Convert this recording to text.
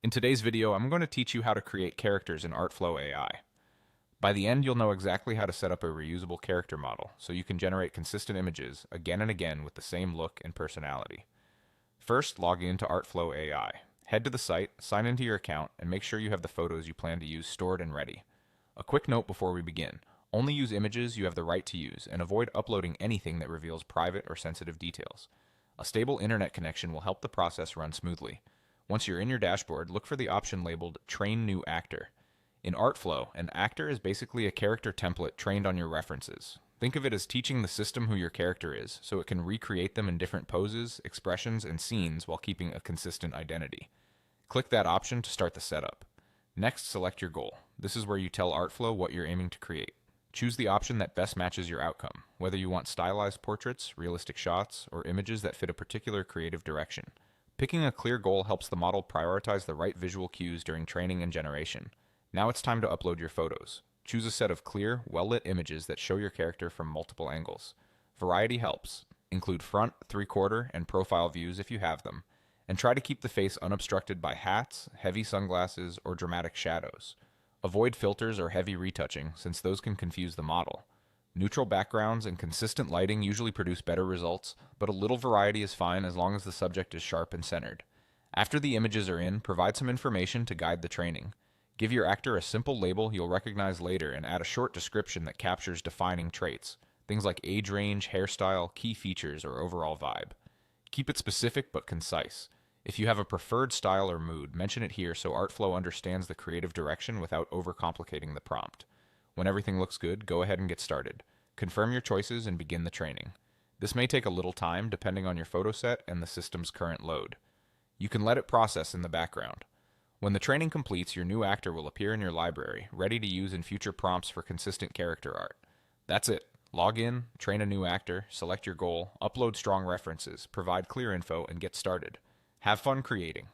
In today's video, I'm going to teach you how to create characters in Artflow AI. By the end, you'll know exactly how to set up a reusable character model, so you can generate consistent images again and again with the same look and personality. First, log in to Artflow AI. Head to the site, sign into your account, and make sure you have the photos you plan to use stored and ready. A quick note before we begin. Only use images you have the right to use, and avoid uploading anything that reveals private or sensitive details. A stable internet connection will help the process run smoothly. Once you're in your dashboard, look for the option labeled Train New Actor. In Artflow, an actor is basically a character template trained on your references. Think of it as teaching the system who your character is, so it can recreate them in different poses, expressions, and scenes while keeping a consistent identity. Click that option to start the setup. Next, select your goal. This is where you tell Artflow what you're aiming to create. Choose the option that best matches your outcome, whether you want stylized portraits, realistic shots, or images that fit a particular creative direction. Picking a clear goal helps the model prioritize the right visual cues during training and generation. Now it's time to upload your photos. Choose a set of clear, well-lit images that show your character from multiple angles. Variety helps. Include front, three-quarter, and profile views if you have them, and try to keep the face unobstructed by hats, heavy sunglasses, or dramatic shadows. Avoid filters or heavy retouching, since those can confuse the model. Neutral backgrounds and consistent lighting usually produce better results, but a little variety is fine as long as the subject is sharp and centered. After the images are in, provide some information to guide the training. Give your actor a simple label you'll recognize later and add a short description that captures defining traits, things like age range, hairstyle, key features, or overall vibe. Keep it specific but concise. If you have a preferred style or mood, mention it here so Artflow understands the creative direction without overcomplicating the prompt. When everything looks good, go ahead and get started. Confirm your choices and begin the training. This may take a little time depending on your photo set and the system's current load. You can let it process in the background. When the training completes, your new actor will appear in your library, ready to use in future prompts for consistent character art. That's it. Log in, train a new actor, select your goal, upload strong references, provide clear info, and get started. Have fun creating.